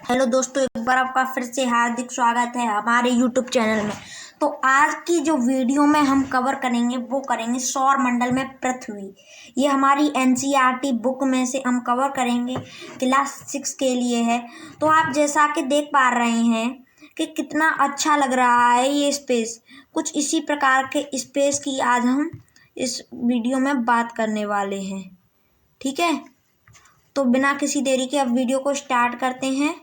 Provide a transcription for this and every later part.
Hello दोस्तों, एक बार आपका फिर से हार्दिक स्वागत है हमारे यूट्यूब चैनल में। तो आज की जो वीडियो में हम कवर करेंगे वो करेंगे सौर मंडल में पृथ्वी। ये हमारी एनसीईआरटी बुक में से हम कवर करेंगे, क्लास 6 के लिए है। तो आप जैसा कि देख पा रहे हैं कि कितना अच्छा लग रहा है ये स्पेस। कुछ इसी प्रकार के स्पेस की आज हम इस वीडियो में बात करने वाले हैं, ठीक है। तो बिना किसी देरी के अब वीडियो को स्टार्ट करते हैं।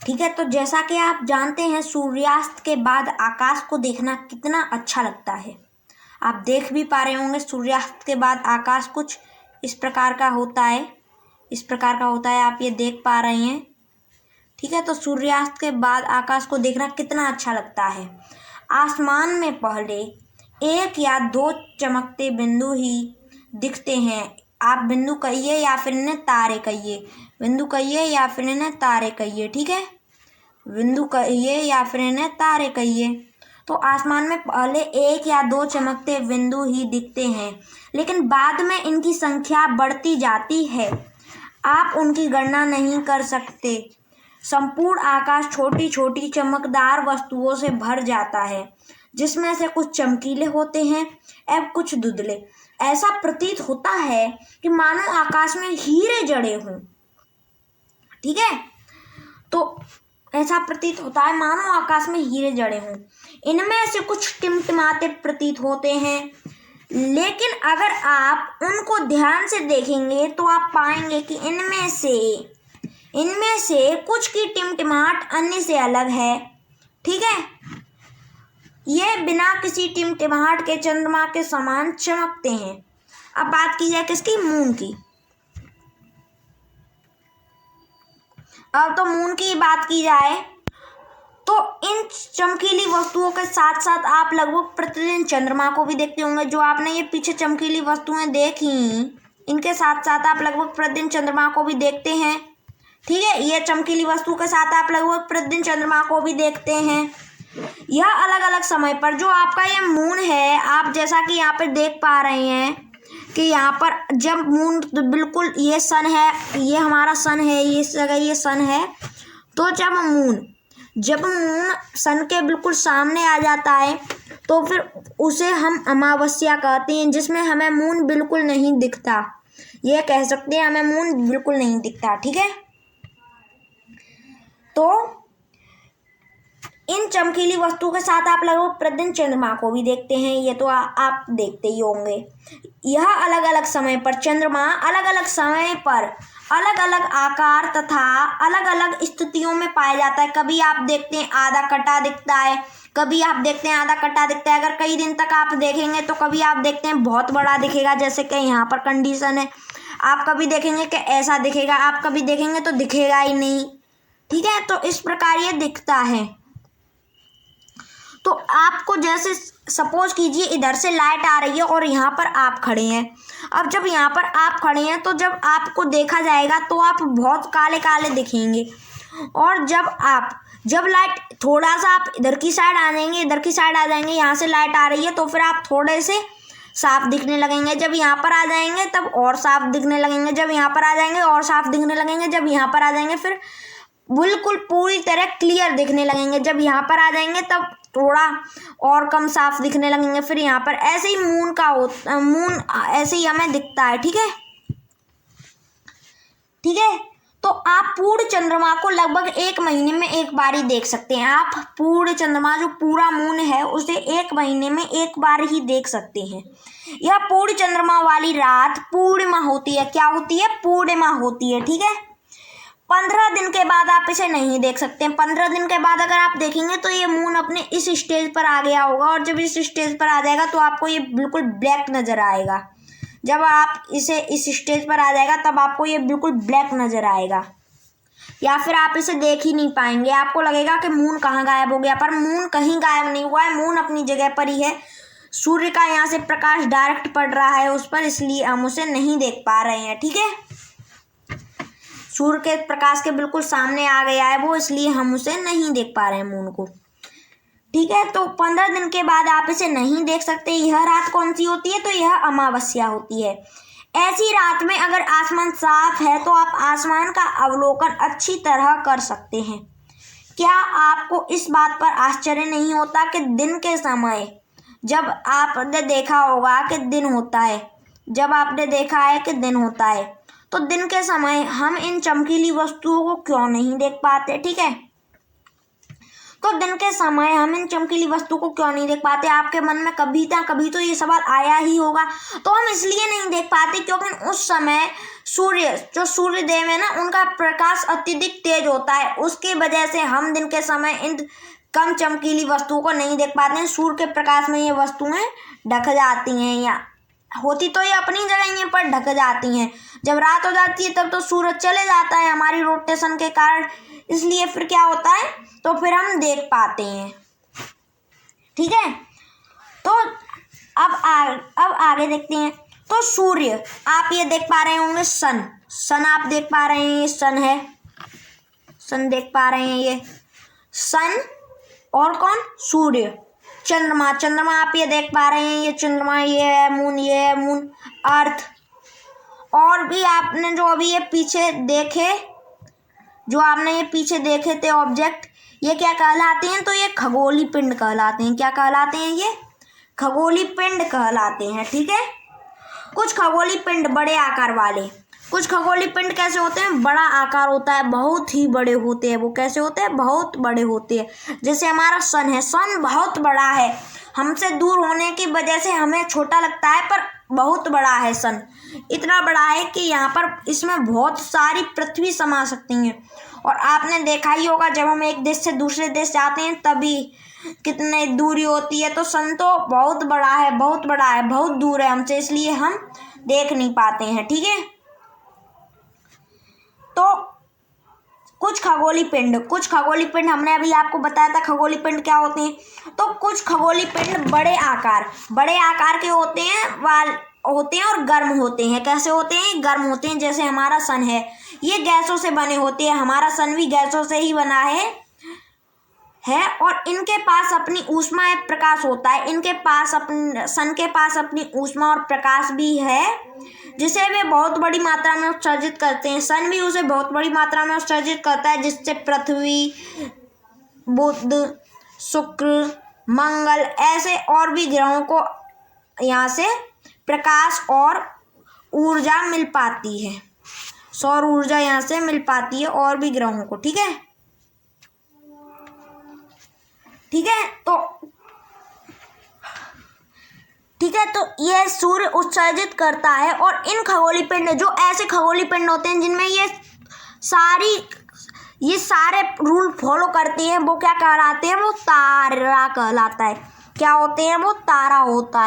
ठीक है। तो जैसा कि आप जानते हैं, सूर्यास्त के बाद आकाश को देखना कितना अच्छा लगता है। आप देख भी पा रहे होंगे, सूर्यास्त के बाद आकाश कुछ इस प्रकार का होता है। आप ये देख पा रहे हैं, ठीक है। तो सूर्यास्त के बाद आकाश को देखना कितना अच्छा लगता है। आसमान में पहले एक या दो चमकते बिंदु ही दिखते हैं। आप बिंदु कहिए या फिर इन्हें तारे कहिए, ठीक है। बिंदु कहिए या फिर इन्हें तारे कहिए। तो आसमान में पहले एक या दो चमकते बिंदु ही दिखते हैं, लेकिन बाद में इनकी संख्या बढ़ती जाती है। आप उनकी गणना नहीं कर सकते। संपूर्ण आकाश छोटी छोटी चमकदार वस्तुओं से भर जाता है, जिसमें से कुछ चमकीले होते हैं एवं कुछ धुंधले। ऐसा प्रतीत होता है कि मानो आकाश में हीरे जड़े हों, ठीक है। तो ऐसा प्रतीत होता है मानो आकाश में हीरे जड़े हों। इनमें से कुछ टिमटिमाते प्रतीत होते हैं, लेकिन अगर आप उनको ध्यान से देखेंगे तो आप पाएंगे कि इनमें से कुछ की टिमटिमाहट अन्य से अलग है, ठीक है। ये बिना किसी टिमटिमाहट के चंद्रमा के समान चमकते हैं। अब बात की जाए किसकी? मून की। अब तो मून की बात की जाए तो इन चमकीली वस्तुओं के साथ साथ आप लगभग प्रतिदिन चंद्रमा को भी देखते होंगे। जो आपने ये पीछे चमकीली वस्तुएं देखी, इनके साथ साथ आप लगभग प्रतिदिन चंद्रमा को भी देखते हैं, ठीक है। ये चमकीली वस्तु के साथ आप लगभग प्रतिदिन चंद्रमा को भी देखते हैं। यह अलग अलग समय पर जो आपका ये मून है, आप जैसा कि यहाँ पर देख पा रहे हैं कि यहाँ पर जब मून बिल्कुल ये सन है, ये हमारा सन है, ये इस जगह ये सन है। तो जब मून सन के बिल्कुल सामने आ जाता है तो फिर उसे हम अमावस्या कहते हैं, जिसमें हमें मून बिल्कुल नहीं दिखता। ये कह सकते हैं हमें मून बिल्कुल नहीं दिखता, ठीक है। तो इन चमकीली वस्तु के साथ आप लगभग प्रतिदिन चंद्रमा को भी देखते हैं। ये तो आप देखते ही होंगे। यह अलग अलग समय पर चंद्रमा अलग अलग समय पर अलग अलग आकार तथा अलग अलग स्थितियों में पाया जाता है। कभी आप देखते हैं आधा कटा दिखता है, अगर कई दिन तक आप देखेंगे तो कभी आप देखते हैं बहुत बड़ा दिखेगा, जैसे कि यहाँ पर कंडीशन है। आप कभी देखेंगे कि ऐसा दिखेगा, आप कभी देखेंगे तो दिखेगा ही नहीं, ठीक है। तो इस प्रकार ये दिखता है। तो आपको जैसे सपोज कीजिए इधर से लाइट आ रही है और यहाँ पर आप खड़े हैं। अब जब यहाँ पर आप खड़े हैं तो जब आपको देखा जाएगा तो आप बहुत काले काले दिखेंगे। और जब लाइट थोड़ा सा आप इधर की साइड आ जाएंगे, यहाँ से लाइट आ रही है तो फिर आप थोड़े से साफ दिखने लगेंगे। जब यहाँ पर आ जाएंगे तब और साफ दिखने लगेंगे, जब यहाँ पर आ जाएंगे और साफ दिखने लगेंगे, जब यहाँ पर आ जाएंगे फिर बिल्कुल पूरी तरह क्लियर दिखने लगेंगे, जब यहाँ पर आ जाएंगे तब थोड़ा और कम साफ दिखने लगेंगे। फिर यहाँ पर ऐसे ही मून ऐसे ही हमें दिखता है, ठीक है। तो आप पूर्ण चंद्रमा को लगभग 1 महीने में एक बार ही देख सकते हैं। आप पूर्ण चंद्रमा जो पूरा मून है उसे 1 महीने में एक बार ही देख सकते हैं। यह पूर्ण चंद्रमा वाली रात पूर्णिमा होती है। क्या होती है? पूर्णिमा होती है, ठीक है। 15 दिन के बाद आप इसे नहीं देख सकते हैं। 15 दिन के बाद अगर आप देखेंगे तो ये मून अपने इस स्टेज पर आ गया होगा, और जब इस स्टेज पर आ जाएगा तो आपको ये बिल्कुल ब्लैक नजर आएगा। जब आप इसे इस स्टेज पर आ जाएगा तब आपको ये बिल्कुल ब्लैक नजर आएगा, या फिर आप इसे देख ही नहीं पाएंगे। आपको लगेगा कि मून कहाँ गायब हो गया, पर मून कहीं गायब नहीं हुआ है। मून अपनी जगह पर ही है। सूर्य का यहाँ से प्रकाश डायरेक्ट पड़ रहा है उस पर, इसलिए हम उसे नहीं देख पा रहे हैं, ठीक है। सूर्य के प्रकाश के बिल्कुल सामने आ गया है वो, इसलिए हम उसे नहीं देख पा रहे हैं मून को। ठीक है, तो 15 दिन के बाद आप इसे नहीं देख सकते। यह रात कौन सी होती है? तो यह अमावस्या होती है। ऐसी रात में अगर आसमान साफ है तो आप आसमान का अवलोकन अच्छी तरह कर सकते हैं। क्या आपको इस बात पर आश्चर्य नहीं होता कि दिन के समय जब आपने देखा होगा कि दिन होता है, जब आपने देखा है कि दिन होता है, तो दिन के समय हम इन चमकीली वस्तुओं को क्यों नहीं देख पाते? ठीक है, तो दिन के समय हम इन चमकीली वस्तु को क्यों नहीं देख पाते? आपके मन में कभी ना कभी तो ये सवाल आया ही होगा। तो हम इसलिए नहीं देख पाते क्योंकि उस समय सूर्य देव है ना, उनका प्रकाश अत्यधिक तेज होता है। उसकी वजह से हम दिन के समय इन कम चमकीली वस्तुओं को नहीं देख पाते हैं। सूर्य के प्रकाश में ये वस्तुएं ढक जाती हैं, या होती तो ये अपनी जगह ही है पर ढक जाती हैं। जब रात हो जाती है तब तो सूरज चले जाता है हमारी रोटेशन के कारण, इसलिए फिर क्या होता है, तो फिर हम देख पाते हैं। ठीक है, तो अब आगे देखते हैं। तो सूर्य, आप ये देख पा रहे होंगे सन आप देख पा रहे हैं, ये सन है, सन देख पा रहे हैं, ये सन। और कौन? सूर्य। चंद्रमा आप ये देख पा रहे हैं, ये चंद्रमा, ये है मून, अर्थ। और भी आपने जो अभी ये पीछे देखे थे ऑब्जेक्ट, ये क्या कहलाते हैं? तो ये खगोलीय पिंड कहलाते हैं। क्या कहलाते हैं? ये खगोलीय पिंड कहलाते हैं। ठीक है, कुछ खगोलीय पिंड बड़े आकार वाले, कुछ खगोलीय पिंड कैसे होते हैं? बड़ा आकार होता है, बहुत ही बड़े होते हैं। वो कैसे होते हैं? बहुत बड़े होते हैं। जैसे हमारा सन है, सन बहुत बड़ा है, हमसे दूर होने की वजह से हमें छोटा लगता है, पर बहुत बड़ा है सन। इतना बड़ा है कि यहाँ पर इसमें बहुत सारी पृथ्वी समा सकती हैं। और आपने देखा ही होगा जब हम एक देश से दूसरे देश जाते हैं तभी कितनी दूरी होती है। तो सन तो बहुत बड़ा है, बहुत दूर है हमसे, इसलिए हम देख नहीं पाते हैं। ठीक है, तो कुछ खगोलीय पिंड हमने अभी आपको बताया था खगोलीय पिंड क्या होते हैं। तो कुछ खगोलीय पिंड बड़े आकार के होते हैं और गर्म होते हैं। कैसे होते हैं? गर्म होते हैं। जैसे हमारा सन है, ये गैसों से बने होते हैं, हमारा सन भी गैसों से ही बना है। और इनके पास अपनी ऊष्मा या प्रकाश होता है। सन के पास अपनी ऊष्मा और प्रकाश भी है, जिसे वे बहुत बड़ी मात्रा में उत्सर्जित करते हैं। सन भी उसे बहुत बड़ी मात्रा में उत्सर्जित करता है, जिससे पृथ्वी, बुध, शुक्र, मंगल ऐसे और भी ग्रहों को यहाँ से प्रकाश और ऊर्जा मिल पाती है। सौर ऊर्जा यहाँ से मिल पाती है और भी ग्रहों को। ठीक है, तो ये सूर्य उत्सर्जित करता है। और इन खगोलीय पिंड, जो ऐसे खगोलीय पिंड होते हैं जिनमें ये सारे रूल फॉलो करते हैं, वो क्या कहलाते हैं? वो तारा कहलाता है। क्या होते हैं? वो तारा होता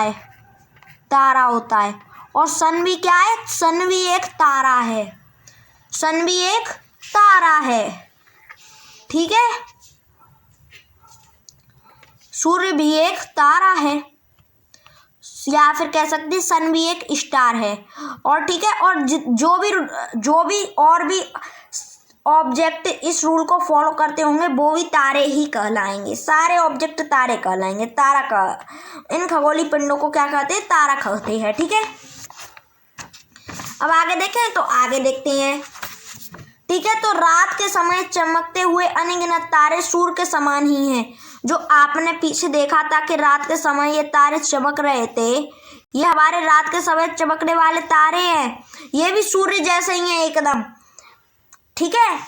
है। और सन भी क्या है? सन भी एक तारा है। ठीक है, सूर्य भी एक तारा है, या फिर कह सकते हैं सन भी एक स्टार है। और ठीक है, और जो भी और भी ऑब्जेक्ट इस रूल को फॉलो करते होंगे वो भी तारे ही कहलाएंगे। सारे ऑब्जेक्ट तारे कहलाएंगे। इन खगोलीय पिंडों को क्या कहते हैं? तारा कहते हैं। ठीक है, अब आगे देखें, तो आगे देखते हैं। ठीक है, तो रात के समय चमकते हुए अनगिनत तारे सूर्य के समान ही हैं। जो आपने पीछे देखा था कि रात के समय ये तारे चमक रहे थे, ये हमारे रात के समय चमकने वाले तारे हैं। ये भी सूर्य जैसे ही हैं एकदम। ठीक है,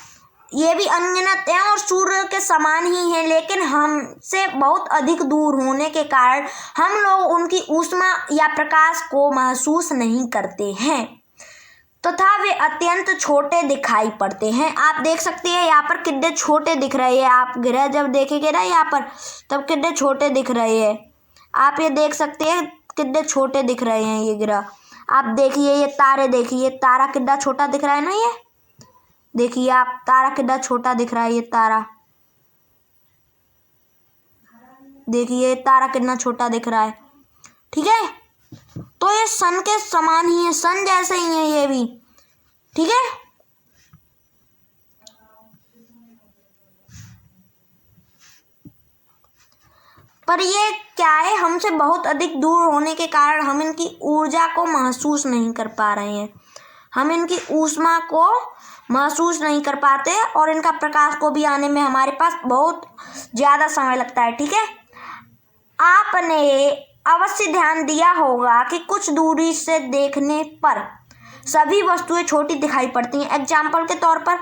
ये भी अनगिनत हैं और सूर्य के समान ही हैं, लेकिन हमसे बहुत अधिक दूर होने के कारण हम लोग उनकी ऊष्मा या प्रकाश को महसूस नहीं करते हैं, तथा वे अत्यंत छोटे दिखाई पड़ते हैं। आप देख सकते हैं यहाँ पर कितने छोटे दिख रहे हैं। आप ग्रह जब देखेंगे ना यहाँ पर, तब कितने छोटे दिख रहे हैं। आप ये देख सकते हैं कितने छोटे दिख रहे हैं ये ग्रह। आप देखिए ये तारे, देखिए तारा कितना छोटा दिख रहा है ना। ये देखिए आप, तारा कितना छोटा दिख रहा है। ये तारा देखिए, तारा कितना छोटा दिख रहा है। ठीक है, तो ये सन के समान ही है, सन जैसे ही है ये भी। ठीक है, पर ये क्या है, हमसे बहुत अधिक दूर होने के कारण हम इनकी ऊर्जा को महसूस नहीं कर पा रहे हैं, हम इनकी ऊष्मा को महसूस नहीं कर पाते और इनका प्रकाश को भी आने में हमारे पास बहुत ज़्यादा समय लगता है। ठीक है, आपने अवश्य ध्यान दिया होगा कि कुछ दूरी से देखने पर सभी वस्तुएं छोटी दिखाई पड़ती हैं। एग्जाम्पल के तौर पर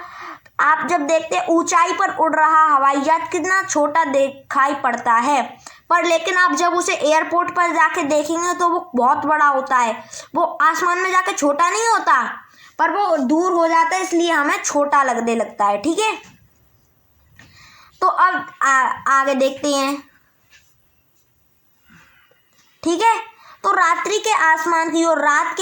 आप जब देखते हैं ऊंचाई पर उड़ रहा हवाई जहाज कितना छोटा दिखाई पड़ता है, पर लेकिन आप जब उसे एयरपोर्ट पर जाके देखेंगे तो वो बहुत बड़ा होता है। वो आसमान में जाके छोटा नहीं होता, पर वो दूर हो जाता है, इसलिए हमें छोटा लगने लगता है। ठीक है, तो अब आगे देखते हैं। ठीक है, तो रात के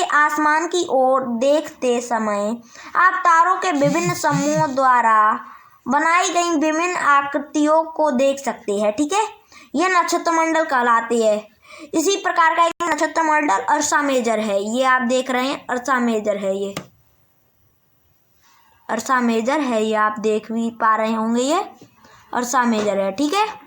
आसमान की ओर देखते समय आप तारों के विभिन्न समूहों द्वारा बनाई गई विभिन्न आकृतियों को देख सकते हैं। ठीक है, यह नक्षत्र मंडल कहलाती है। इसी प्रकार का एक नक्षत्र मंडल अर्सा मेजर है। ये आप देख रहे हैं, अर्सा मेजर है, ये अर्सा मेजर है, ये आप देख भी पा रहे होंगे, ये अर्सा मेजर है। ठीक है,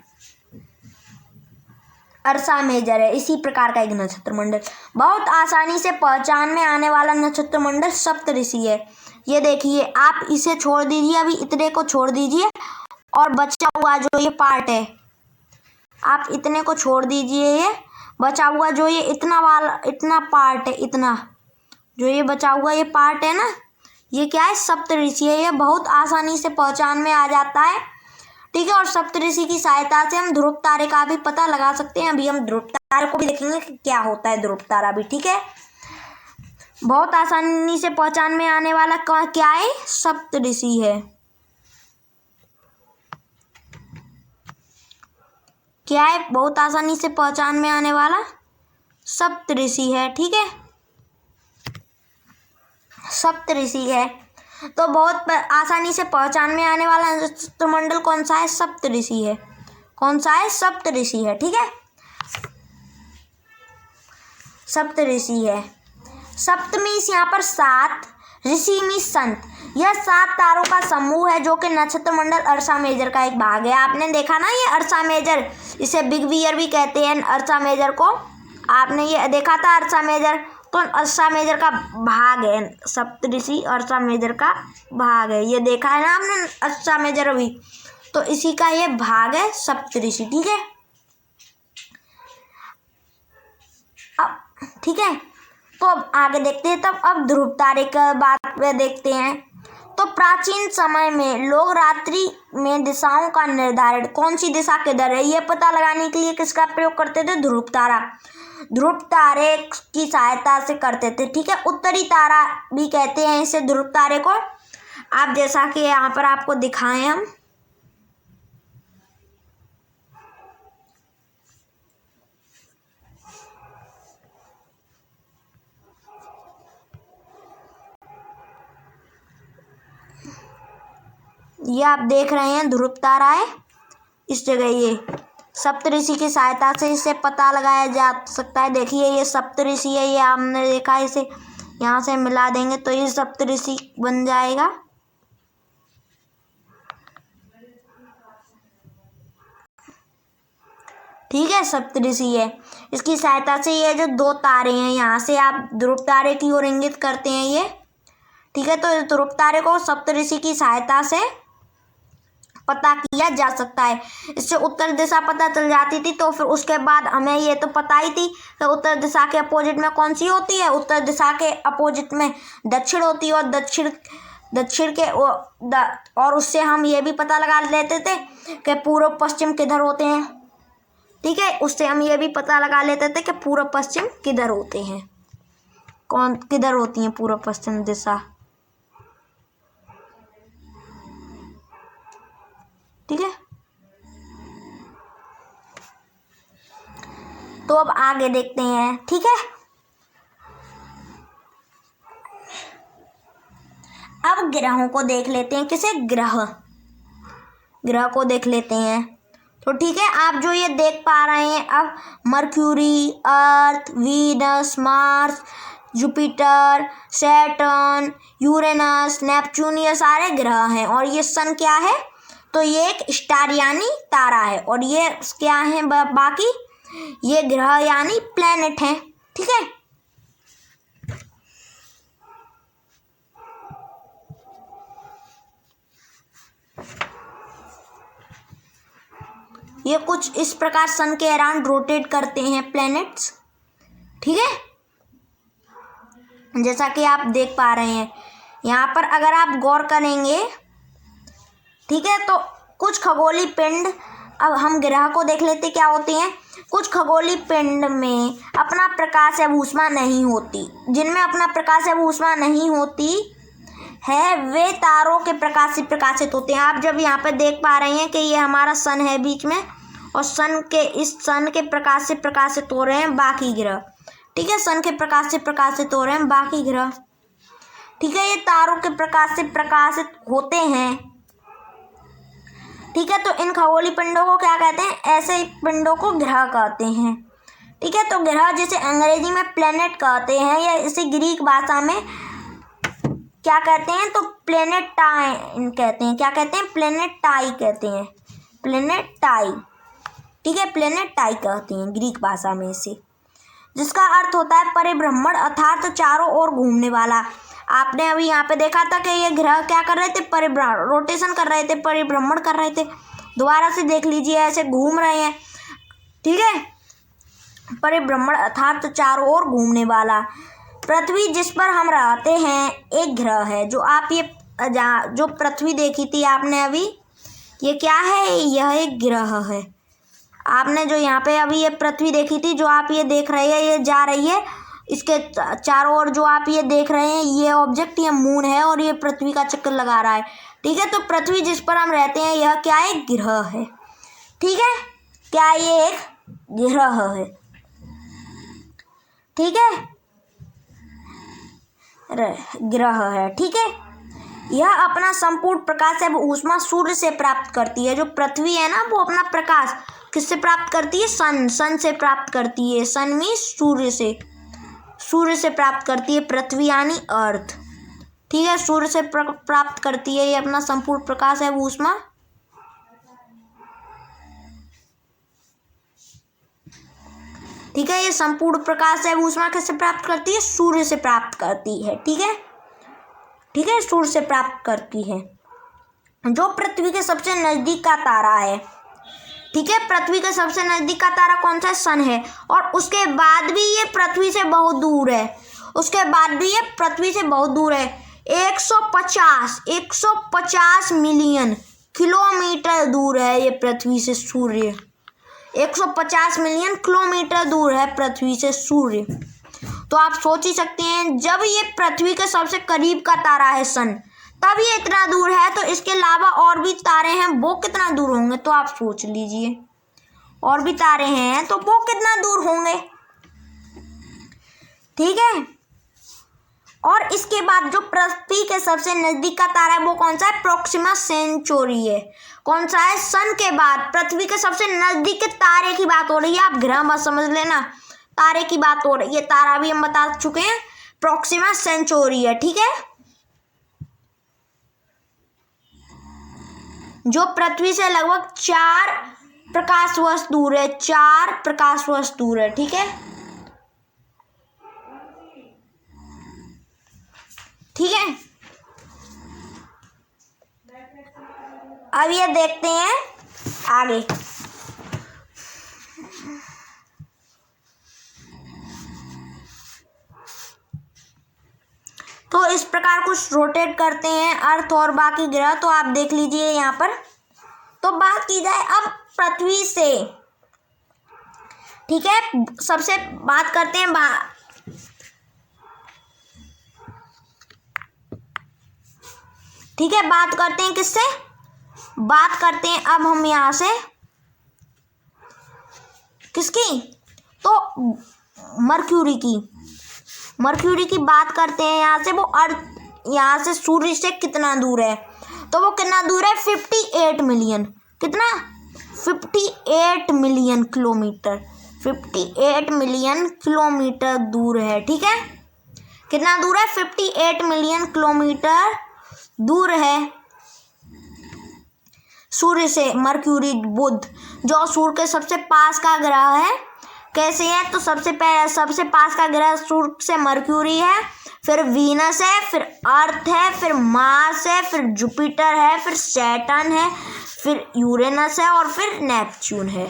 अर्सा मेजर है। इसी प्रकार का एक नक्षत्र मंडल बहुत आसानी से पहचान में आने वाला नक्षत्र मंडल सप्तऋषि है। ये देखिए, आप इसे छोड़ दीजिए, अभी इतने को छोड़ दीजिए और बचा हुआ जो ये पार्ट है, आप इतने को छोड़ दीजिए, ये बचा हुआ जो ये इतना पार्ट है, इतना जो ये बचा हुआ ये पार्ट है ना, ये क्या है, सप्तऋषि है। ये बहुत आसानी से पहचान में आ जाता है। ठीक है, और सप्तऋषि की सहायता से हम ध्रुव तारे का भी पता लगा सकते हैं। अभी हम ध्रुव तारे को भी देखेंगे कि क्या होता है ध्रुव तारा भी। ठीक है, बहुत आसानी से पहचान में आने वाला क्या है, सप्तऋषि है। क्या है, बहुत आसानी से पहचान में आने वाला सप्तऋषि है। ठीक है, सप्तऋषि है, तो बहुत आसानी से पहचान में आने वाला नक्षत्र मंडल कौन सा है, सप्तऋषि है। कौन सा है, सप्तऋषि है। ठीक है, सप्तऋषि है। सप्तमी यहाँ पर 7, ऋषि में संत, यह 7 तारों का समूह है जो कि नक्षत्र मंडल अर्सा मेजर का एक भाग है। आपने देखा ना, ये अर्सा मेजर, इसे बिग बियर भी कहते हैं अर्सा मेजर को। आपने ये देखा था अर्सा मेजर, तो अर्सा मेजर का भाग है सप्तऋषि, अर्सा मेजर का भाग है। ये देखा है ना आपने अर्सा मेजर अभी, तो इसी का ये भाग है सप्तऋषि। ठीक है, अब ठीक है, तो अब आगे देखते हैं। तब अब ध्रुव तारे का बात में देखते हैं। तो प्राचीन समय में लोग रात्रि में दिशाओं का निर्धारण, कौन सी दिशा किधर है, ये पता लगाने के लिए किसका प्रयोग करते थे, ध्रुव तारा, ध्रुव तारे की सहायता से करते थे। ठीक है, उत्तरी तारा भी कहते हैं इसे, ध्रुव तारे को। आप जैसा कि यहाँ पर आपको दिखाएं हम, ये आप देख रहे हैं ध्रुव तारा है इस जगह, ये सप्तऋषि की सहायता से इसे पता लगाया जा सकता है। देखिए ये सप्तऋषि है, ये आपने देखा, इसे यहाँ से मिला देंगे तो ये सप्तऋषि बन जाएगा। ठीक है, सप्तऋषि है, इसकी सहायता से ये जो 2 तारे हैं यहाँ से आप ध्रुव तारे की ओर इंगित करते हैं ये। ठीक है, तो ध्रुव तारे को सप्तऋषि की सहायता से पता किया जा सकता है। इससे उत्तर दिशा पता चल जाती थी, तो फिर उसके बाद हमें ये तो पता ही थी कि उत्तर दिशा के अपोजिट में कौन सी होती है, उत्तर दिशा के अपोजिट में दक्षिण होती है, और दक्षिण के और उससे हम ये भी पता लगा लेते थे कि पूर्व पश्चिम किधर होते हैं। ठीक है, उससे हम ये भी पता लगा लेते थे कि पूर्व पश्चिम किधर होते हैं, किधर होती हैं पूर्व पश्चिम दिशा। ठीक है, तो अब आगे देखते हैं। ठीक है, अब ग्रहों को देख लेते हैं, किसे, ग्रह को देख लेते हैं। तो ठीक है, आप जो ये देख पा रहे हैं अब, Mercury, Earth, Venus, Mars, Jupiter, Saturn, Uranus, Neptune, ये सारे ग्रह हैं। और ये सन क्या है, तो ये एक स्टार यानी तारा है, और ये क्या है बाकी ये ग्रह यानी प्लेनेट हैं। ठीक है, ये कुछ इस प्रकार सन के अराउंड रोटेट करते हैं प्लैनेट्स। ठीक है, जैसा कि आप देख पा रहे हैं यहाँ पर, अगर आप गौर करेंगे, ठीक है, तो कुछ खगोलीय पिंड, अब हम ग्रह को देख लेते क्या होते हैं। कुछ खगोलीय पिंड में अपना प्रकाश या ऊष्मा नहीं होती, जिनमें अपना प्रकाश या ऊष्मा नहीं होती है वे तारों के प्रकाश से प्रकाशित होते हैं। आप जब यहाँ पे देख पा रहे हैं कि ये हमारा सन है बीच में, और इस सन के प्रकाश से प्रकाशित हो रहे हैं बाकी ग्रह। ठीक है, सन के प्रकाश से प्रकाशित हो रहे हैं बाकी ग्रह। ठीक है, ये तारों के प्रकाश से प्रकाशित होते हैं। ठीक है, तो इन खगोलीय पिंडों को क्या कहते हैं, ऐसे पिंडों को ग्रह कहते हैं। ठीक है, तो ग्रह जिसे अंग्रेजी में प्लेनेट कहते हैं, या इसे ग्रीक भाषा में क्या कहते हैं, तो प्लेनेटाई कहते हैं। क्या कहते हैं, प्लेनेटाई कहते हैं, प्लेनेटाई। ठीक है, प्लेनेटाई कहते हैं ग्रीक भाषा में इसे, जिसका अर्थ होता है परिभ्रमण, अर्थात चारों ओर घूमने वाला। आपने अभी यहाँ पे देखा था कि ये ग्रह क्या कर रहे थे, रोटेशन कर रहे थे, परिभ्रमण कर रहे थे। दोबारा से देख लीजिए, ऐसे घूम रहे हैं। ठीक है, परिभ्रमण अर्थात चारों ओर घूमने वाला। पृथ्वी जिस पर हम रहते हैं एक ग्रह है। जो पृथ्वी देखी थी आपने अभी, ये क्या है, यह एक ग्रह है। आपने जो यहाँ पे अभी ये पृथ्वी देखी थी, जो आप ये देख रहे हैं, ये जा रही है, इसके चारों ओर जो आप ये देख रहे हैं, ये ऑब्जेक्ट, ये मून है, और ये पृथ्वी का चक्कर लगा रहा है। ठीक है, तो पृथ्वी जिस पर हम रहते हैं यह क्या एक ग्रह है। ठीक है, क्या ये एक ग्रह है। ठीक है, ग्रह है। ठीक है, यह अपना संपूर्ण प्रकाश है वो ऊष्मा सूर्य से प्राप्त करती है। जो पृथ्वी है ना, वो अपना प्रकाश किससे प्राप्त करती है, सन से प्राप्त करती है। सन में सूर्य से प्राप्त करती है पृथ्वी यानी अर्थ। ठीक है, सूर्य से प्राप्त करती है ये अपना संपूर्ण प्रकाश है वो ऊष्मा। ठीक है, ये संपूर्ण प्रकाश है वो ऊष्मा किससे प्राप्त करती है, सूर्य से प्राप्त करती है। ठीक है, ठीक है, सूर्य से प्राप्त करती है, जो पृथ्वी के सबसे नजदीक का तारा है। ठीक है, पृथ्वी के सबसे नजदीक का तारा कौन सा है, सन है, और उसके बाद भी ये पृथ्वी से बहुत दूर है। 150 मिलियन किलोमीटर दूर है ये पृथ्वी से सूर्य। 150 मिलियन किलोमीटर दूर है पृथ्वी से सूर्य। तो आप सोच ही सकते हैं, जब ये पृथ्वी के सबसे करीब का तारा है सन, तब ये इतना दूर है, तो इसके अलावा और भी तारे हैं, वो कितना दूर होंगे, तो आप सोच लीजिए। और भी तारे हैं तो वो कितना दूर होंगे। ठीक है, और इसके बाद जो पृथ्वी के सबसे नजदीक का तारा है वो कौन सा है, प्रोक्सिमा सेंचुरी है। कौन सा है, सन के बाद पृथ्वी के सबसे नजदीक के तारे की बात हो रही है। आप ग्रह मत समझ लेना, तारे की बात हो रही है। तारा भी हम बता चुके हैं, प्रोक्सिमा सेंचुरी है। ठीक है, जो पृथ्वी से लगभग 4 प्रकाश वर्ष दूर है। 4 प्रकाश वर्ष दूर है। ठीक है, ठीक है, अब ये देखते हैं आगे। तो इस प्रकार कुछ रोटेट करते हैं अर्थ और बाकी ग्रह, तो आप देख लीजिए यहाँ पर। तो बात की जाए अब पृथ्वी से। ठीक है, सबसे बात करते हैं ठीक है, बात करते हैं किससे, बात करते हैं अब हम यहाँ से किसकी, तो मर्क्यूरी की बात करते हैं। यहाँ से वो अर्थ, यहाँ से सूर्य से कितना दूर है, तो वो कितना दूर है, 58 मिलियन, कितना, 58 मिलियन किलोमीटर, 58 मिलियन किलोमीटर दूर है। ठीक है, कितना दूर है, 58 मिलियन किलोमीटर दूर है सूर्य से मरक्यूरी, बुध जो सूर्य के सबसे पास का ग्रह है। कैसे है तो सबसे पास का ग्रह सूर्य से मरक्यूरी है, फिर वीनस है, फिर अर्थ है, फिर मार्स है, फिर जुपिटर है, फिर सैटर्न है, फिर यूरेनस है और फिर नेपच्यून है।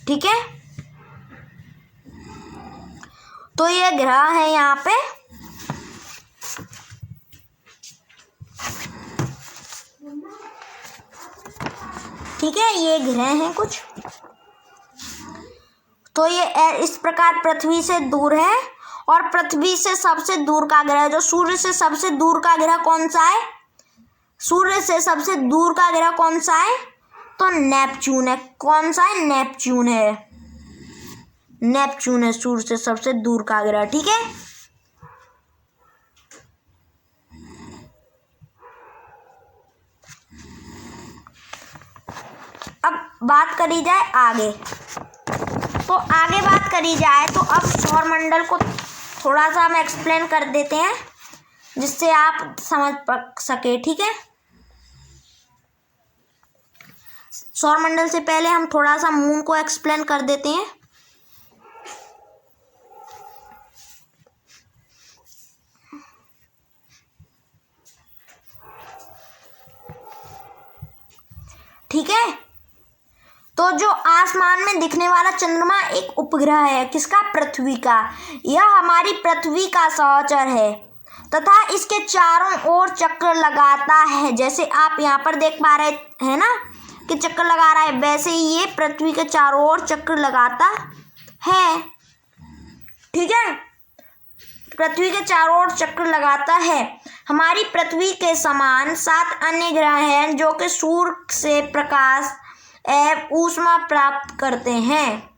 ठीक है, तो ये ग्रह है यहाँ पे। ठीक है, ये ग्रह हैं कुछ। तो ये इस प्रकार पृथ्वी से दूर है। और पृथ्वी से सबसे दूर का ग्रह, जो सूर्य से सबसे दूर का ग्रह कौन सा है? सूर्य से सबसे दूर का ग्रह कौन सा है? तो नेपच्यून है। कौन सा है? नेपच्यून है। नेपच्यून है सूर्य से सबसे दूर का ग्रह। ठीक है, अब बात करी जाए आगे। तो आगे बात करी जाए तो अब सौर मंडल को थोड़ा सा हम एक्सप्लेन कर देते हैं जिससे आप समझ सके। ठीक है, सौर मंडल से पहले हम थोड़ा सा मून को एक्सप्लेन कर देते हैं। ठीक है, तो जो आसमान में दिखने वाला चंद्रमा एक उपग्रह है, किसका? पृथ्वी का। यह हमारी पृथ्वी का सहचर है तथा इसके चारों ओर चक्कर लगाता है। जैसे आप यहाँ पर देख पा रहे हैं ना कि चक्कर लगा रहा है, वैसे ही ये पृथ्वी के चारों ओर चक्कर लगाता है। ठीक है, पृथ्वी के चारों ओर चक्कर लगाता है। हमारी पृथ्वी के समान 7 अन्य ग्रह हैं जो कि सूर्य से प्रकाश एवं ऊष्मा प्राप्त करते हैं।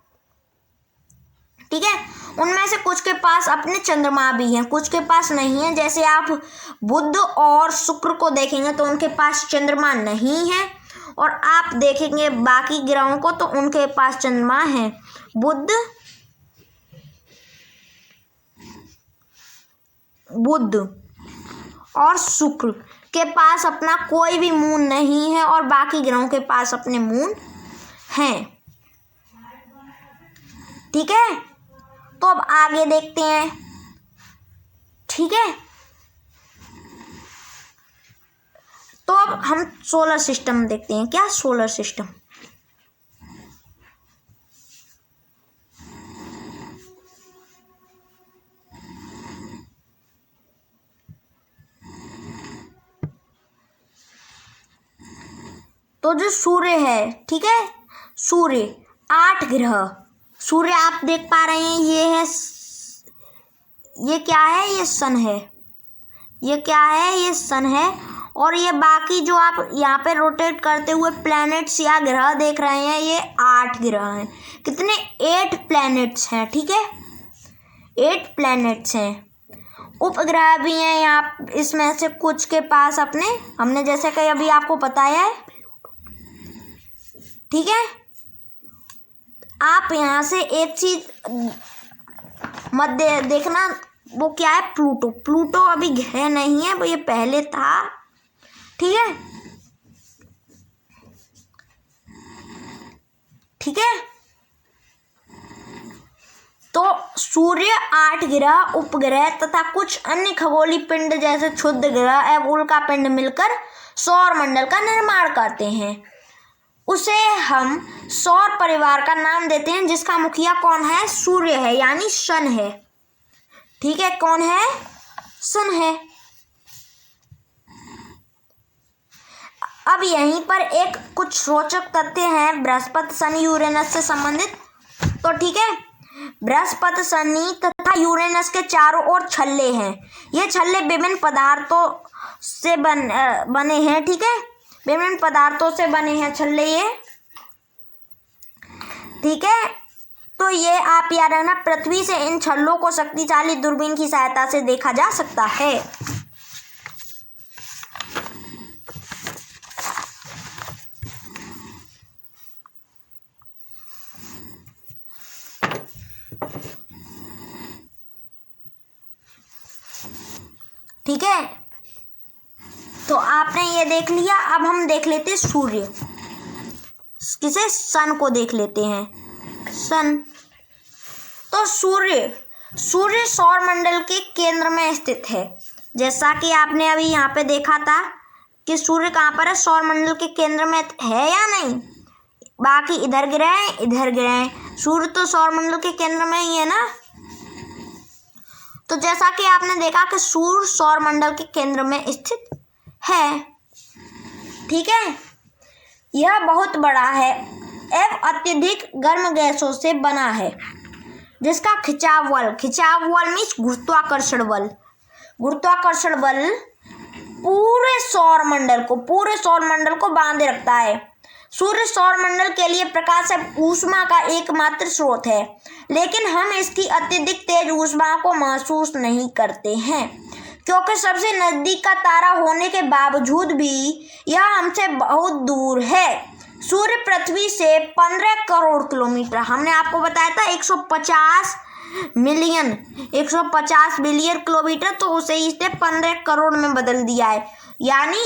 ठीक है, उनमें से कुछ के पास अपने चंद्रमा भी हैं, कुछ के पास नहीं है। जैसे आप बुध और शुक्र को देखेंगे तो उनके पास चंद्रमा नहीं है, और आप देखेंगे बाकी ग्रहों को तो उनके पास चंद्रमा है। बुध और शुक्र के पास अपना कोई भी मून नहीं है और बाकी ग्रहों के पास अपने मून हैं। ठीक है, तो अब आगे देखते हैं। ठीक है, तो अब हम सोलर सिस्टम देखते हैं। क्या? Solar system. तो जो सूर्य है, ठीक है, सूर्य 8 ग्रह। सूर्य आप देख पा रहे हैं, ये क्या है? ये सन है। ये क्या है? ये सन है। और ये बाकी जो आप यहाँ पे रोटेट करते हुए प्लैनेट्स या ग्रह देख रहे हैं, ये 8 ग्रह हैं। कितने? 8 प्लैनेट्स हैं। ठीक है, 8 प्लैनेट्स हैं। उपग्रह भी हैं यहाँ, इसमें से कुछ के पास अपने, हमने जैसे कि अभी आपको बताया है। ठीक है, आप यहाँ से एक चीज मत देखना, वो क्या है? प्लूटो। प्लूटो अभी ग्रह नहीं है, वो ये पहले था। ठीक है, ठीक है, तो सूर्य 8 ग्रह, उपग्रह तथा कुछ अन्य खगोलीय पिंड जैसे क्षुद्र ग्रह एवं उल्का पिंड मिलकर सौर मंडल का निर्माण करते हैं। उसे हम सौर परिवार का नाम देते हैं, जिसका मुखिया कौन है? सूर्य है, यानी सन है। ठीक है, कौन है? सन है। अब यहीं पर एक कुछ रोचक तथ्य हैं बृहस्पति, शनि, यूरेनस से संबंधित। तो ठीक है, बृहस्पति, शनि तथा यूरेनस के चारों ओर छल्ले हैं। ये छल्ले विभिन्न पदार्थों से बने हैं। ठीक है, विभिन्न पदार्थों से बने हैं छल्ले ये। ठीक है, तो ये आप याद रखना, पृथ्वी से इन छल्लों को शक्तिशाली दूरबीन की सहायता से देखा जा सकता है। ठीक है, तो आपने ये देख लिया। अब हम देख लेते सूर्य। किसे, सन को देख लेते हैं। सन, तो सूर्य सौर मंडल के केंद्र में स्थित है। जैसा कि आपने अभी यहाँ पे देखा था कि सूर्य कहाँ पर है, सौर मंडल के केंद्र में है या नहीं। बाकी इधर ग्रह, सूर्य तो सौर मंडल के केंद्र में ही है ना। तो जैसा कि आपने देखा कि सूर्य सौर मंडल के केंद्र में स्थित है, ठीक है। यह बहुत बड़ा है एवं अत्यधिक गर्म गैसों से बना है, जिसका खिंचाव बल मीन्स गुरुत्वाकर्षण बल पूरे सौर मंडल को बांधे रखता है। सूर्य सौर मंडल के लिए प्रकाश एवं ऊष्मा का एकमात्र स्रोत है, लेकिन हम इसकी अत्यधिक तेज ऊष्मा को महसूस नहीं करते हैं, क्योंकि सबसे नजदीक का तारा होने के बावजूद भी यह हमसे बहुत दूर है। सूर्य पृथ्वी से 15 करोड़ किलोमीटर, हमने आपको बताया था 150 बिलियन किलोमीटर, तो उसे इसने 15 करोड़ में बदल दिया है। यानी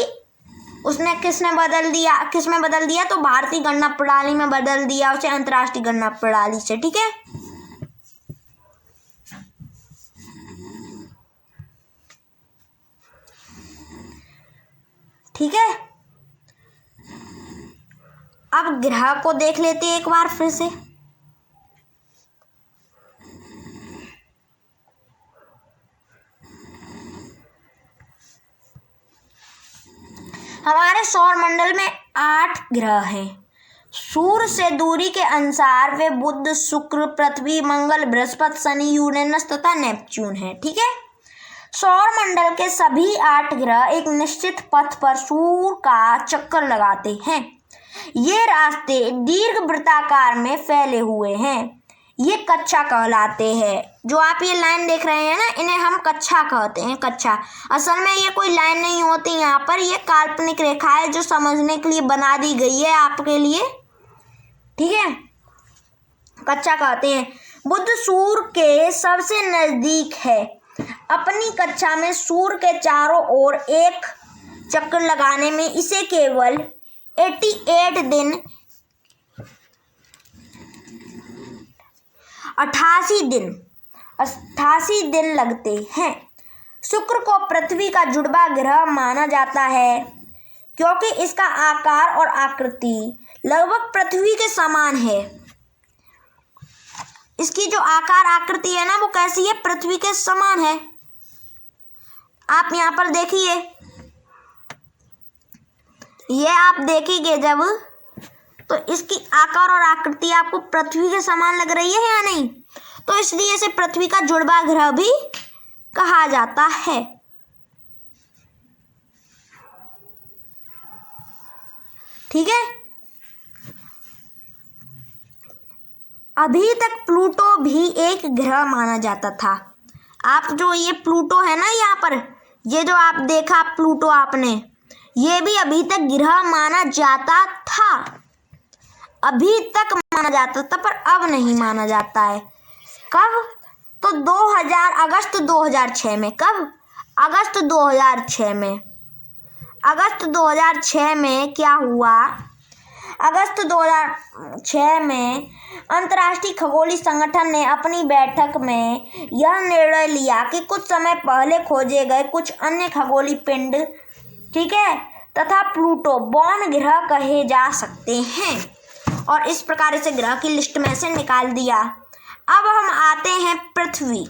उसने किसमें बदल दिया, तो भारतीय गणना प्रणाली में बदल दिया उसे, अंतर्राष्ट्रीय गणना प्रणाली से, ठीक है। ठीक है, अब ग्रह को देख लेते हैं एक बार फिर से। हमारे सौर मंडल में 8 ग्रह हैं। सूर्य से दूरी के अनुसार वे बुध, शुक्र, पृथ्वी, मंगल, बृहस्पति, शनि, यूरेनस तथा नेपच्यून है, ठीक है। सौर मंडल के सभी 8 ग्रह एक निश्चित पथ पर सूर्य का चक्कर लगाते हैं। ये रास्ते दीर्घ वृत्ताकार में फैले हुए हैं। ये कक्षा कहलाते हैं। जो आप ये लाइन देख रहे हैं ना, इन्हें हम कक्षा कहते हैं। कक्षा असल में ये कोई लाइन नहीं होती, यहाँ पर ये काल्पनिक रेखा है जो समझने के लिए बना दी गई है आपके लिए, ठीक है। कक्षा कहते हैं। बुध सूर्य के सबसे नजदीक है। अपनी कक्षा में सूर्य के चारों ओर एक चक्कर लगाने में इसे केवल 88 दिन लगते हैं। शुक्र को पृथ्वी का जुड़वा ग्रह माना जाता है, क्योंकि इसका आकार और आकृति लगभग पृथ्वी के समान है। इसकी जो आकार आकृति है ना, वो कैसी है, पृथ्वी के समान है। आप यहाँ पर देखिए, ये आप देखेंगे जब, तो इसकी आकार और आकृति आपको पृथ्वी के समान लग रही है या नहीं, तो इसलिए इसे पृथ्वी का जुड़वा ग्रह भी कहा जाता है। ठीक है, अभी तक प्लूटो भी एक ग्रह माना जाता था। आप जो ये प्लूटो है ना, यहाँ पर ये जो आप देखा प्लूटो आपने, ये भी अभी तक ग्रह माना जाता था। अभी तक माना जाता था, पर अब नहीं माना जाता है। कब? तो अगस्त 2006 में। कब? अगस्त 2006 में। अगस्त 2006 में क्या हुआ? अगस्त 2006 में अंतर्राष्ट्रीय खगोलीय संगठन ने अपनी बैठक में यह निर्णय लिया कि कुछ समय पहले खोजे गए कुछ अन्य खगोलीय पिंड, ठीक है, तथा प्लूटो बौन ग्रह कहे जा सकते हैं, और इस प्रकार इसे ग्रह की लिस्ट में से निकाल दिया। अब हम आते हैं पृथ्वी।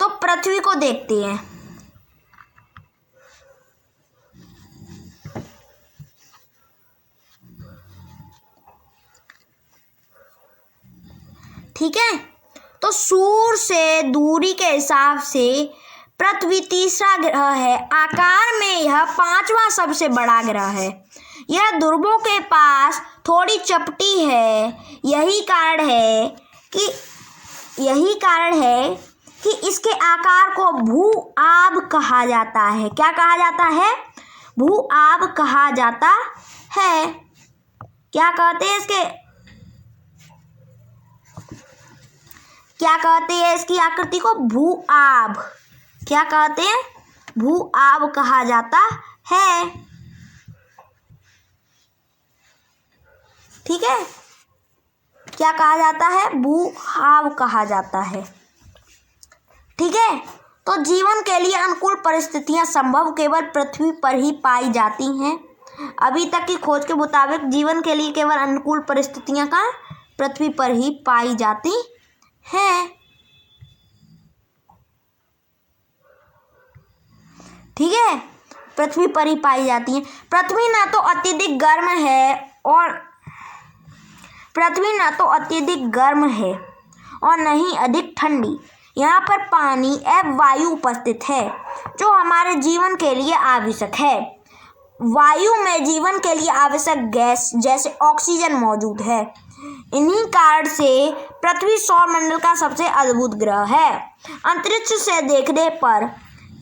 तो पृथ्वी को देखते हैं। ठीक है, तो सूर्य से दूरी के हिसाब से पृथ्वी तीसरा ग्रह है। आकार में यह 5वां सबसे बड़ा ग्रह है। यह ध्रुवों के पास थोड़ी चपटी है। यही कारण है कि इसके आकार को भू-आब कहा जाता है। क्या कहा जाता है? भू-आब कहा जाता है। क्या कहते हैं इसके? क्या कहते हैं इसकी आकृति को? भू-आब। क्या कहते हैं? भू आब कहा जाता है। ठीक है, क्या कहा जाता है? भू आब कहा जाता है। ठीक है, तो जीवन के लिए अनुकूल परिस्थितियां संभव केवल पृथ्वी पर ही पाई जाती हैं। अभी तक की खोज के मुताबिक जीवन के लिए केवल अनुकूल परिस्थितियां का पृथ्वी पर ही पाई जाती हैं। ठीक है, पृथ्वी पर ही पाई जाती हैं। पृथ्वी न तो अत्यधिक गर्म है और न ही अधिक ठंडी। यहाँ पर पानी एवं वायु उपस्थित है जो हमारे जीवन के लिए आवश्यक है। वायु में जीवन के लिए आवश्यक गैस जैसे ऑक्सीजन मौजूद है। इन्हीं कारण से पृथ्वी सौरमंडल का सबसे अद्भुत ग्रह है। अंतरिक्ष से देखने पर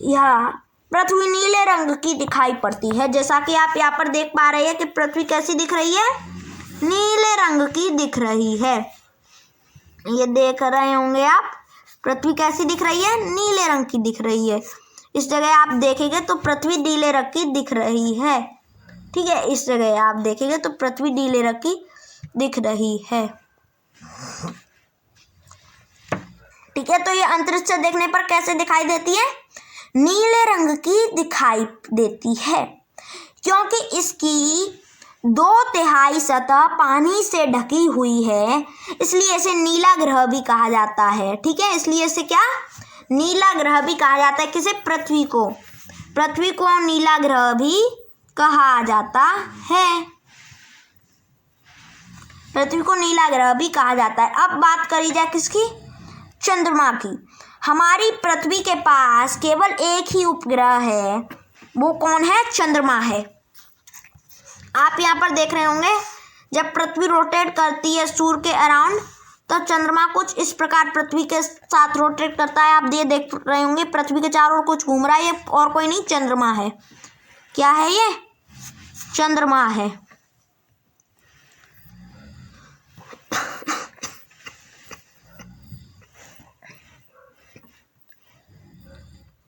यह पृथ्वी नीले रंग की दिखाई पड़ती है। जैसा कि आप यहाँ पर देख पा रहे हैं कि पृथ्वी कैसी दिख रही है? नीले रंग की दिख रही है। ये देख रहे होंगे आप, पृथ्वी कैसी दिख रही है? नीले रंग की दिख रही है। इस जगह आप देखेंगे तो पृथ्वी नीले रंग की दिख रही है। ठीक है, इस जगह आप देखेंगे तो पृथ्वी नीले रंग की दिख रही है। ठीक है, तो ये अंतरिक्ष से देखने पर कैसे दिखाई देती है? नीले रंग की दिखाई देती है क्योंकि इसकी 2/3 सतह पानी से ढकी हुई है, इसलिए इसे नीला ग्रह भी कहा जाता है। ठीक है, इसलिए इसे क्या? नीला ग्रह भी कहा जाता है। किसे? पृथ्वी को नीला ग्रह भी कहा जाता है। पृथ्वी को नीला ग्रह भी कहा जाता है। अब बात करी जाए किसकी? चंद्रमा की। हमारी पृथ्वी के पास केवल एक ही उपग्रह है, वो कौन है? चंद्रमा है। आप यहाँ पर देख रहे होंगे जब पृथ्वी रोटेट करती है सूर्य के अराउंड, तो चंद्रमा कुछ इस प्रकार पृथ्वी के साथ रोटेट करता है। आप ये देख रहे होंगे पृथ्वी के चारों ओर कुछ घूम रहा है। ये और कोई नहीं, चंद्रमा है। क्या है ये? चंद्रमा है।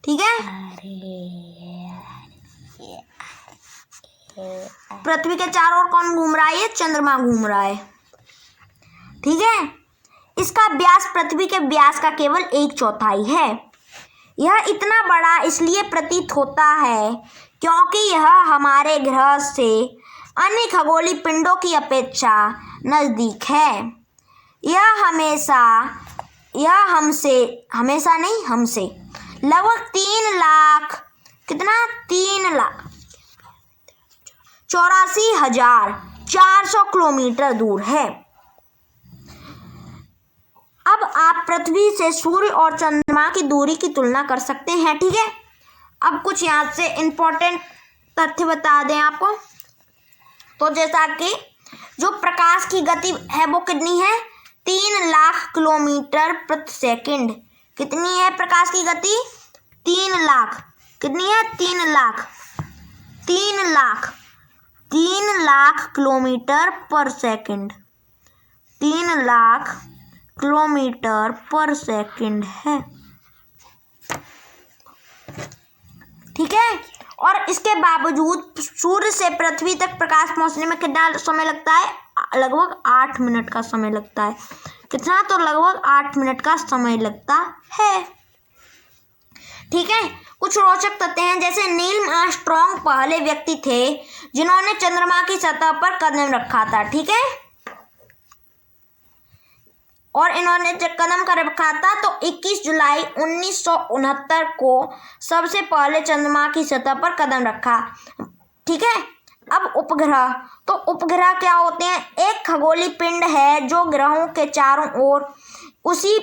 ठीक है, पृथ्वी के चारों ओर कौन घूम रहा है? ये चंद्रमा घूम रहा है। ठीक है, इसका व्यास पृथ्वी के व्यास का केवल 1/4 है। यह इतना बड़ा इसलिए प्रतीत होता है क्योंकि यह हमारे ग्रह से अन्य खगोलीय पिंडों की अपेक्षा नजदीक है। यह हमसे लगभग 3,84,400 किलोमीटर दूर है। अब आप पृथ्वी से सूर्य और चंद्रमा की दूरी की तुलना कर सकते हैं। ठीक है, अब कुछ यहाँ से इम्पोर्टेंट तथ्य बता दें आपको। तो जैसा कि जो प्रकाश की गति है वो कितनी है? 3 लाख किलोमीटर प्रति सेकंड। कितनी है प्रकाश की गति? 3 लाख। कितनी है? 3 लाख किलोमीटर पर सेकंड। 3 लाख किलोमीटर पर सेकंड है। ठीक है, और इसके बावजूद सूर्य से पृथ्वी तक प्रकाश पहुंचने में कितना समय लगता है? लगभग 8 मिनट का समय लगता है। कितना? तो लगभग 8 मिनट का समय लगता है। ठीक है, कुछ रोचक तथ्य हैं। जैसे नील आर्मस्ट्रांग पहले व्यक्ति थे जिन्होंने चंद्रमा की सतह पर कदम रखा था। ठीक है, और इन्होंने जब कदम कर रखा था तो 21 जुलाई 1969 को सबसे पहले चंद्रमा की सतह पर कदम रखा। ठीक है, अब उपग्रह। तो उपग्रह क्या होते हैं? एक खगोलीय पिंड है जो ग्रहों के चारों ओर उसी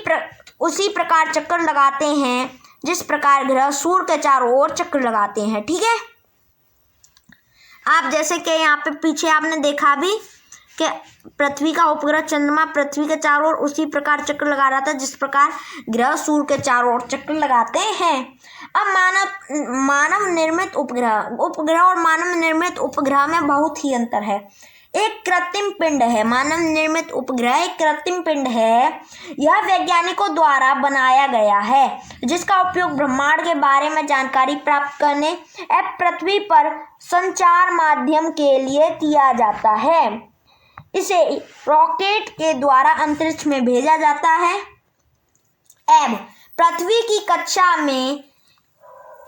प्रकार चक्कर लगाते हैं जिस प्रकार ग्रह सूर्य के चारों ओर चक्कर लगाते हैं। ठीक है, आप जैसे कि यहाँ पे पीछे आपने देखा भी कि पृथ्वी का उपग्रह चंद्रमा पृथ्वी के चारों ओर उसी प्रकार चक्कर लगा रहा था जिस प्रकार ग्रह सूर्य के चारों ओर चक्कर लगाते हैं। अब मानव निर्मित उपग्रह और मानव निर्मित उपग्रह में बहुत ही अंतर है। एक कृत्रिम पिंड है। मानव निर्मित उपग्रह एक कृत्रिम पिंड है। यह वैज्ञानिकों द्वारा बनाया गया है जिसका उपयोग ब्रह्मांड के बारे में जानकारी प्राप्त करने एवं पृथ्वी पर संचार माध्यम के लिए किया जाता है। इसे रॉकेट के द्वारा अंतरिक्ष में भेजा जाता है एवं पृथ्वी की कक्षा में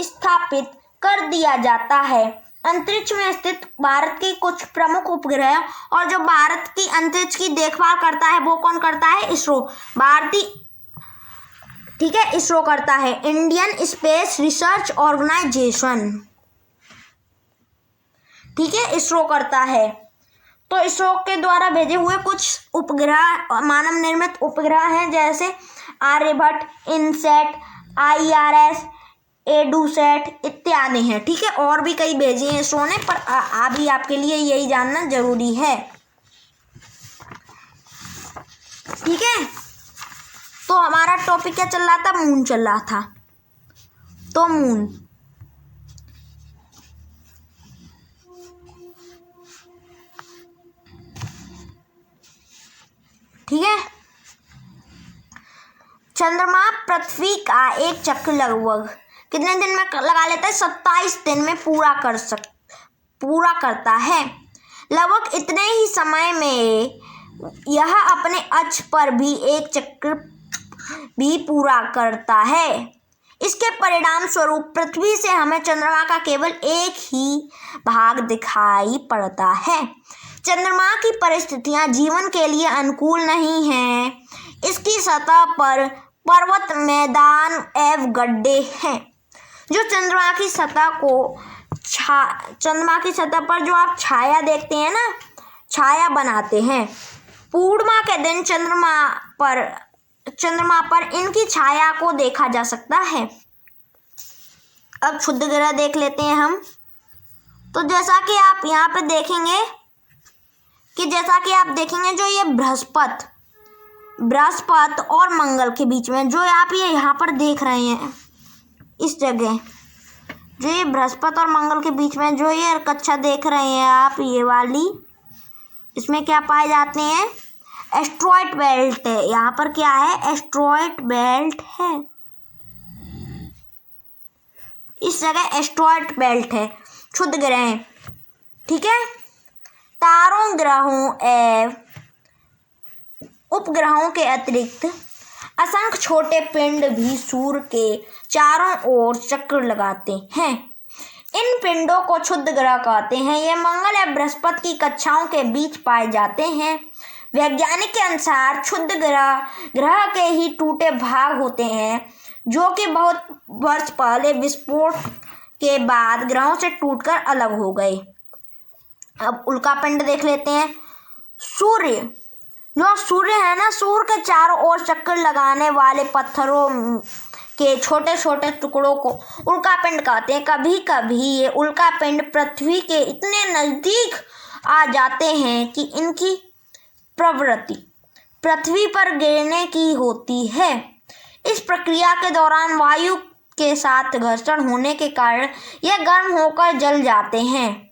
स्थापित कर दिया जाता है। अंतरिक्ष में स्थित भारत के कुछ प्रमुख उपग्रह और जो भारत की अंतरिक्ष की देखभाल करता है वो कौन करता है? इसरो। भारतीय, ठीक है, इसरो करता है, इंडियन स्पेस रिसर्च ऑर्गेनाइजेशन, ठीक है, इसरो करता है। तो इसरो के द्वारा भेजे हुए कुछ उपग्रह मानव निर्मित उपग्रह हैं जैसे आर्यभट्ट, इनसैट, IRS, एडूसैट इत्यादि हैं, ठीक है। और भी कई भेजे हैं इसरो ने, पर अभी आपके लिए यही जानना जरूरी है, ठीक है। तो हमारा टॉपिक क्या चल रहा था? मून चल रहा था। तो मून, ठीक है। चंद्रमा पृथ्वी का एक चक्र लगभग कितने दिन में लगा लेता है? 27 दिन में पूरा करता है। लगभग इतने ही समय में यह अपने अक्ष पर भी एक चक्र भी पूरा करता है। इसके परिणाम स्वरूप पृथ्वी से हमें चंद्रमा का केवल एक ही भाग दिखाई पड़ता है। चंद्रमा की परिस्थितियां जीवन के लिए अनुकूल नहीं हैं। इसकी सतह पर पर्वत, मैदान एवं गड्ढे हैं जो चंद्रमा की सतह पर जो आप छाया देखते हैं ना, छाया बनाते हैं। पूर्णिमा के दिन चंद्रमा पर इनकी छाया को देखा जा सकता है। अब क्षुद्र ग्रह देख लेते हैं हम। तो जैसा कि आप यहाँ पे देखेंगे जो ये बृहस्पति और मंगल के बीच में जो आप ये यहाँ पर देख रहे हैं, इस जगह जो ये बृहस्पति और मंगल के बीच में जो ये कक्षा देख रहे हैं आप, ये वाली, इसमें क्या पाए जाते हैं? एस्ट्रॉइड बेल्ट है। यहाँ पर क्या है? एस्ट्रॉइड बेल्ट है। इस जगह एस्ट्रॉइड बेल्ट है, क्षुद्र ग्रह है, ठीक है। तारों, ग्रहों एवं उपग्रहों के अतिरिक्त असंख्य छोटे पिंड भी सूर्य के चारों ओर चक्र लगाते हैं। इन पिंडों को क्षुद्र ग्रह कहते हैं। ये मंगल या बृहस्पति की कक्षाओं के बीच पाए जाते हैं। वैज्ञानिक के अनुसार क्षुद्र ग्रह के ही टूटे भाग होते हैं जो कि बहुत वर्ष पहले विस्फोट के बाद ग्रहों से टूटकर अलग हो गए। अब उल्कापिंड देख लेते हैं। सूर्य है ना, सूर्य के चारों ओर चक्कर लगाने वाले पत्थरों के छोटे छोटे टुकड़ों को उल्कापिंड कहते हैं। कभी कभी ये उल्कापिंड पृथ्वी के इतने नजदीक आ जाते हैं कि इनकी प्रवृत्ति पृथ्वी पर गिरने की होती है। इस प्रक्रिया के दौरान वायु के साथ घर्षण होने के कारण यह गर्म होकर जल जाते हैं।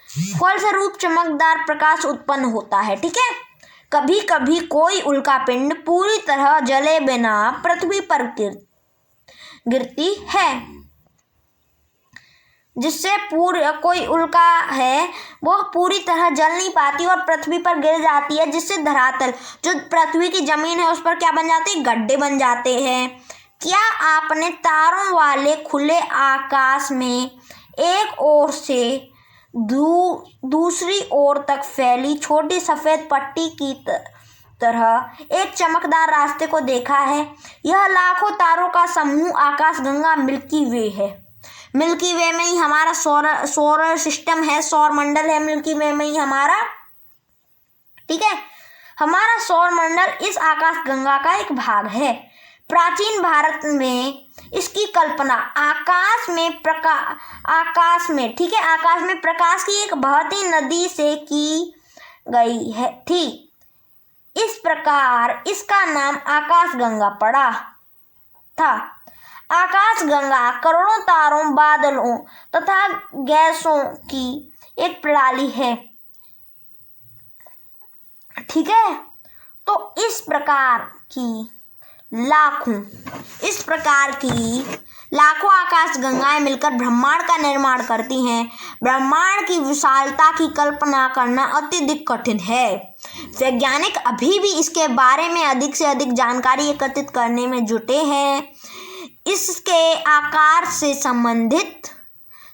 फलस्वरूप चमकदार प्रकाश उत्पन्न होता है, ठीक है। कभी कभी कोई उल्कापिंड पूरी तरह जले बिना पृथ्वी पर गिरती है, जिससे कोई उल्का है वो पूरी तरह जल नहीं पाती और पृथ्वी पर गिर जाती है, जिससे धरातल जो पृथ्वी की जमीन है उस पर क्या बन जाते हैं? गड्ढे बन जाते हैं। क्या आपने तारों वाले खुले आकाश में एक ओर से दूसरी ओर तक फैली छोटी सफेद पट्टी की तरह एक चमकदार रास्ते को देखा है? यह लाखों तारों का समूह आकाशगंगा मिल्की वे है। मिल्की वे में ही हमारा सौर सिस्टम है, सौर मंडल है मिल्की वे में ही हमारा, ठीक है। हमारा सौर मंडल इस आकाशगंगा का एक भाग है। प्राचीन भारत में इसकी कल्पना आकाश में ठीक है, आकाश में प्रकाश की एक बहती नदी से की गई है थी। इस प्रकार इसका नाम आकाशगंगा पड़ा था। आकाशगंगा करोड़ों तारों, बादलों तथा गैसों की एक प्रणाली है। ठीक है। तो इस प्रकार की लाखों आकाश गंगाएं मिलकर ब्रह्मांड का निर्माण करती हैं। ब्रह्मांड की विशालता की कल्पना करना अत्यधिक कठिन है। वैज्ञानिक अभी भी इसके बारे में अधिक से अधिक जानकारी एकत्रित करने में जुटे हैं। इसके आकार से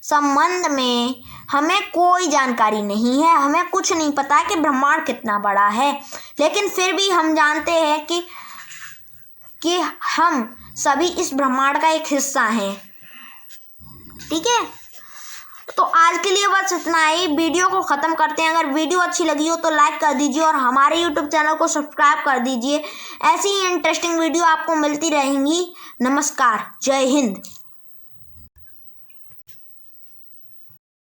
संबंध में हमें कोई जानकारी नहीं है। हमें कुछ नहीं पता कि ब्रह्मांड कितना बड़ा है, लेकिन फिर भी हम जानते हैं कि हम सभी इस ब्रह्मांड का एक हिस्सा हैं। ठीक है, तो आज के लिए बस इतना ही। वीडियो को ख़त्म करते हैं। अगर वीडियो अच्छी लगी हो तो लाइक कर दीजिए और हमारे यूट्यूब चैनल को सब्सक्राइब कर दीजिए। ऐसी ही इंटरेस्टिंग वीडियो आपको मिलती रहेंगी। नमस्कार, जय हिंद।